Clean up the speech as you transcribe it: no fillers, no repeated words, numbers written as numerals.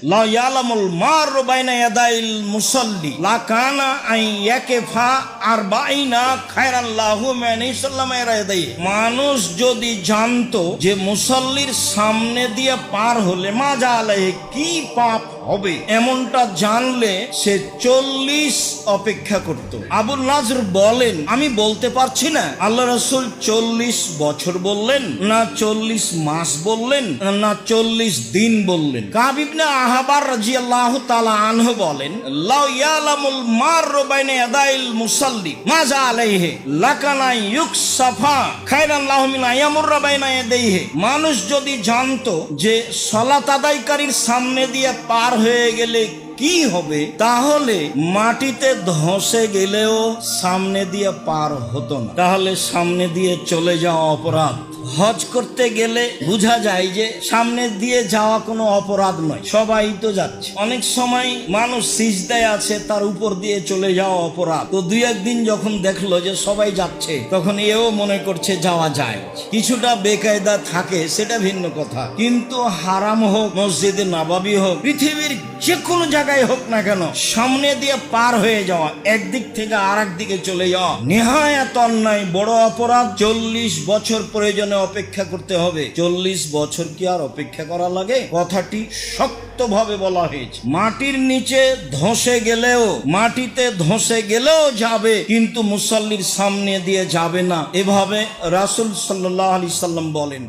লা ইয়ালামুল মারু বাইনা ইয়াদাইল মুসাল্লি লা কানা আন ইয়াকিফা আরবাইনা খায়রান লাহু মিন ইসলামের ইয়াদাই। মানুষ যদি জানতো যে মুসাল্লির সামনে দিয়ে পার হলে মাজা আলাইহি কি পাপ হবে, এমনটা জানলে সে 40 অপেক্ষা করত। আবুল নাজর বলেন, আমি বলতে পারছি না আল্লাহ রাসূল 40 বছর বললেন না 40 মাস বললেন না 40 দিন বললেন। কাব ইবনে আহবার রাদিয়াল্লাহু তাআলা আনহু বলেন, লাউ ইয়ালামুল মারু বাইনা ইয়াদাইল মুসাল্লি মাজা আলাইহি লাকানা ইউকসাফা খায়রান লাহু মিন আয়ামুর বাইনা ইয়াদাইহি। মানুষ যদি জানতো যে সালাত আদায়কারীর সামনে দিয়ে পার হয়ে গেলে কি হবে, তাহলে মাটিতে ধসে গেলেও সামনে দিয়ে পার হতো না। তাহলে সামনে দিয়ে চলে যাওয়া অপরাধ। হজ করতে গেলে বোঝা যায় যে সামনে দিয়ে যাওয়া কোনো অপরাধ নয়, সবাই তো যাচ্ছে। অনেক সময় মানুষ সিজদায় আছে, তার উপর দিয়ে চলে যাওয়া অপরাধ। তো দুই একদিন যখন দেখলো যে সবাই যাচ্ছে, তখন এও মনে করছে যাওয়া যায়। কিছুটা বেকায়দা থাকে, সেটা ভিন্ন কথা, কিন্তু হারাম হোক, মসজিদে নববী হোক, পৃথিবীর যে কোনো জায়গায় হোক না কেন, সামনে দিয়ে পার হয়ে যাওয়া, একদিক থেকে আর একদিকে চলে যাওয়া নেহায়াত অন্যায়, বড় অপরাধ। 40 বছর প্রয়োজনে অপেক্ষা করতে হবে। 40 বছর কি আর অপেক্ষা করা লাগে? কথাটি শক্তভাবে বলা হয়েছে। মাটির নিচে ধসে গেলেও, মাটিতে ধসে গেলেও যাবে, কিন্তু মুসাল্লির সামনে দিয়ে যাবে না, এভাবে রাসূল সাল্লাল্লাহু আলাইহি সাল্লাম বলেন।